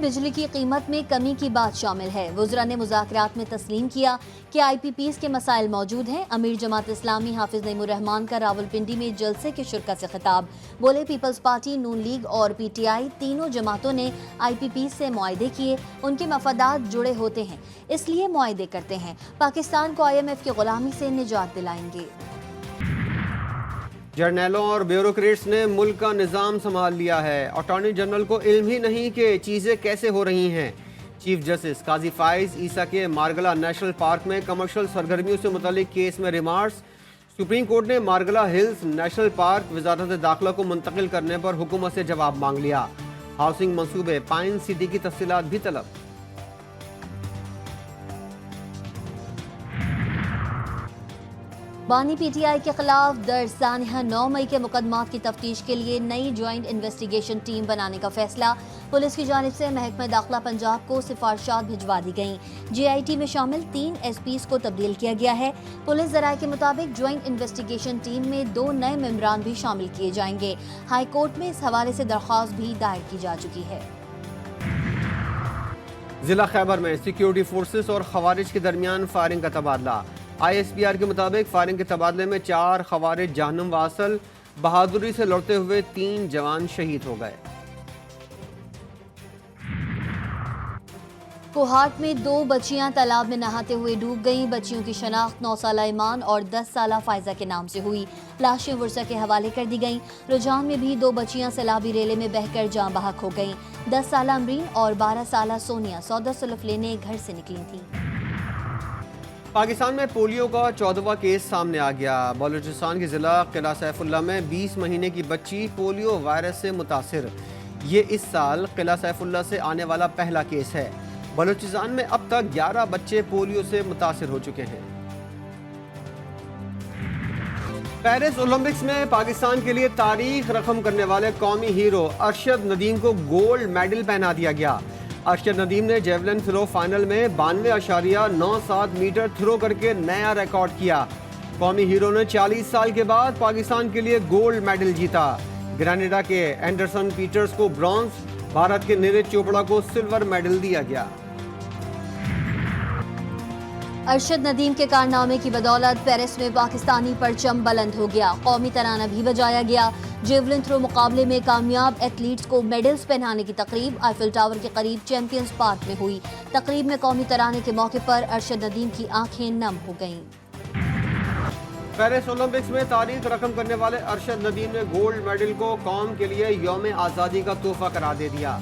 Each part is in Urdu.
بجلی کی قیمت میں کمی کی بات شامل ہے۔ وزراء نے مذاکرات میں تسلیم کیا کہ آئی پی پیز کے مسائل موجود ہیں۔ امیر جماعت اسلامی حافظ نعیم الرحمان کا راولپنڈی میں جلسے کے شرکا سے خطاب، بولے پیپلز پارٹی، نون لیگ اور پی ٹی آئی تینوں جماعتوں نے آئی پی پیز سے معاہدے کیے، ان کے مفادات جڑے ہوتے ہیں، اس لیے معاہدے کرتے ہیں، پاکستان کو IMF کی غلامی سے نجات دلائیں گے۔ جرنیلوں اور بیوروکریٹس نے ملک کا نظام سنبھال لیا ہے، اٹارنی جنرل کو علم ہی نہیں کہ چیزیں کیسے ہو رہی ہیں۔ چیف جسٹس قاضی فائز عیسیٰ کے مارگلہ نیشنل پارک میں کمرشل سرگرمیوں سے متعلق کیس میں ریمارکس۔ سپریم کورٹ نے مارگلہ ہلز نیشنل پارک وزارت داخلہ کو منتقل کرنے پر حکومت سے جواب مانگ لیا۔ ہاؤسنگ منصوبے پائن سٹی کی تفصیلات بھی طلب۔ بانی پی ٹی آئی کے خلاف درج سانحہ 9 مئی کے مقدمات کی تفتیش کے لیے نئی جوائنٹ انویسٹیگیشن ٹیم بنانے کا فیصلہ۔ پولیس کی جانب سے محکمہ داخلہ پنجاب کو سفارشات بھجوا دی گئیں۔ جے آئی ٹی میں شامل 3 ایس پیز کو تبدیل کیا گیا ہے۔ پولیس ذرائع کے مطابق جوائنٹ انویسٹیگیشن ٹیم میں 2 نئے ممبران بھی شامل کیے جائیں گے۔ ہائی کورٹ میں اس حوالے سے درخواست بھی دائر کی جا چکی ہے۔ ضلع خیبر میں سیکیورٹی فورسز اور خوارج کے درمیان فائرنگ کا تبادلہ۔ ISPR کے مطابق فائرنگ کے تبادلے میں 4 خوارج جہنم واصل، بہادری سے لڑتے ہوئے 3 جوان شہید ہو گئے۔ کوہاٹ میں 2 بچیاں تالاب میں نہاتے ہوئے ڈوب گئیں۔ بچیوں کی شناخت 9 سالہ ایمان اور 10 سالہ فائزہ کے نام سے ہوئی۔ لاشیں ورثہ کے حوالے کر دی گئیں۔ رجحان میں بھی 2 بچیاں سیلابی ریلے میں بہہ کر جاں بحق ہو گئیں۔ 10 سالہ امرین اور 12 سالہ سونیا سودا سلف لینے گھر سے نکلی تھیں۔ پاکستان میں پولیو کا 14واں کیس سامنے آ گیا۔ بلوچستان کے ضلع قلعہ سیف اللہ میں 20 مہینے کی بچی پولیو وائرس سے متاثر۔ یہ اس سال قلعہ سیف اللہ سے آنے والا پہلا کیس ہے۔ بلوچستان میں اب تک 11 بچے پولیو سے متاثر ہو چکے ہیں۔ پیرس اولمپکس میں پاکستان کے لیے تاریخ رقم کرنے والے قومی ہیرو ارشد ندیم کو گولڈ میڈل پہنا دیا گیا۔ ارشد ندیم نے جیولن تھرو فائنل میں 92.97 میٹر تھرو کر کے نیا ریکارڈ کیا۔ قومی ہیرو نے 40 سال کے بعد پاکستان کے لیے گولڈ میڈل جیتا۔ گرینیڈا کے اینڈرسن پیٹرز کو برونز، بھارت کے نیرج چوپڑا کو سلور میڈل دیا گیا۔ ارشد ندیم کے کارنامے کی بدولت پیرس میں پاکستانی پرچم بلند ہو گیا۔ قومی ترانہ بھی بجایا گیا۔ جیولن تھرو مقابلے میں کامیاب ایتھلیٹس کو میڈلز پہنانے کی تقریب آئیفل ٹاور کے قریب چیمپئنز پارک میں ہوئی۔ تقریب میں قومی ترانے کے موقع پر ارشد ندیم کی آنکھیں نم ہو گئیں۔ پیرس اولمپکس میں تاریخ رقم کرنے والے ارشد ندیم نے گولڈ میڈل کو قوم کے لیے یوم آزادی کا تحفہ قرار دے دیا۔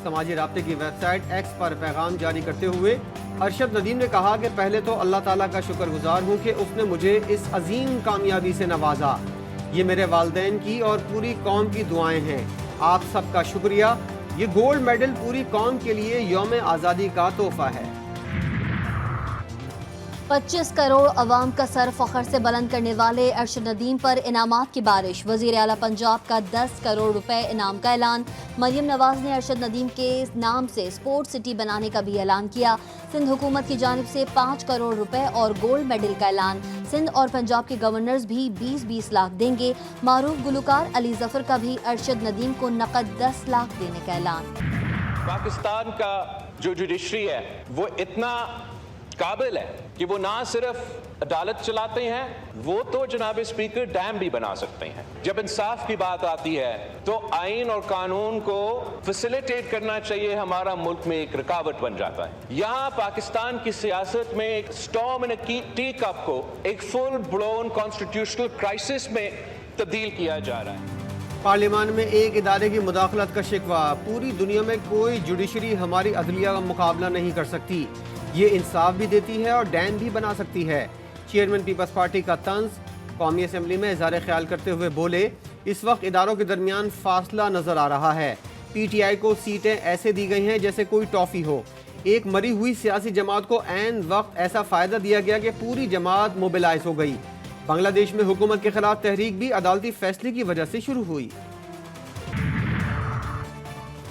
سماجی رابطے کی ویب سائٹ ایکس پر پیغام جاری کرتے ہوئے ارشد ندیم نے کہا کہ پہلے تو اللہ تعالیٰ کا شکر گزار ہوں کہ اس نے مجھے اس عظیم کامیابی سے نوازا۔ یہ میرے والدین کی اور پوری قوم کی دعائیں ہیں۔ آپ سب کا شکریہ۔ یہ گولڈ میڈل پوری قوم کے لیے یوم آزادی کا تحفہ ہے۔ 25 کروڑ عوام کا سر فخر سے بلند کرنے والے ارشد ندیم پر انعامات کی بارش۔ وزیر اعلیٰ پنجاب کا 10 کروڑ روپے انعام کا اعلان۔ مریم نواز نے ارشد ندیم کے نام سے اسپورٹ سٹی بنانے کا بھی اعلان کیا۔ سندھ حکومت کی جانب سے 5 کروڑ روپے اور گولڈ میڈل کا اعلان۔ سندھ اور پنجاب کے گورنرز بھی 20-20 لاکھ دیں گے۔ معروف گلوکار علی ظفر کا بھی ارشد ندیم کو نقد 10 لاکھ دینے کا اعلان۔ پاکستان کا جو جوڈیشری ہے وہ اتنا قابل ہے کہ وہ نہ صرف عدالت چلاتے ہیں، وہ تو جناب اسپیکر ڈیم بھی بنا سکتے ہیں۔ جب انصاف کی بات آتی ہے تو آئین اور قانون کو فیسیلیٹیٹ کرنا چاہیے، ہمارا ملک میں ایک رکاوٹ بن جاتا ہے۔ یہاں پاکستان کی سیاست میں ایک storm in A T cup کو ایک فل بلون کانسٹیٹیوشنل کرائسس میں تبدیل کیا جا رہا ہے۔ پارلیمان میں ایک ادارے کی مداخلت کا شکوہ۔ پوری دنیا میں کوئی جوڈیشری ہماری عدلیہ کا مقابلہ نہیں کر سکتی۔ یہ انصاف بھی دیتی ہے اور ڈیم بھی بنا سکتی ہے۔ چیئرمین پیپلز پارٹی کا طنز۔ قومی اسمبلی میں اظہار خیال کرتے ہوئے بولے، اس وقت اداروں کے درمیان فاصلہ نظر آ رہا ہے۔ پی ٹی آئی کو سیٹیں ایسے دی گئی ہیں جیسے کوئی ٹافی ہو۔ ایک مری ہوئی سیاسی جماعت کو عین وقت ایسا فائدہ دیا گیا کہ پوری جماعت موبلائز ہو گئی۔ بنگلہ دیش میں حکومت کے خلاف تحریک بھی عدالتی فیصلے کی وجہ سے شروع ہوئی۔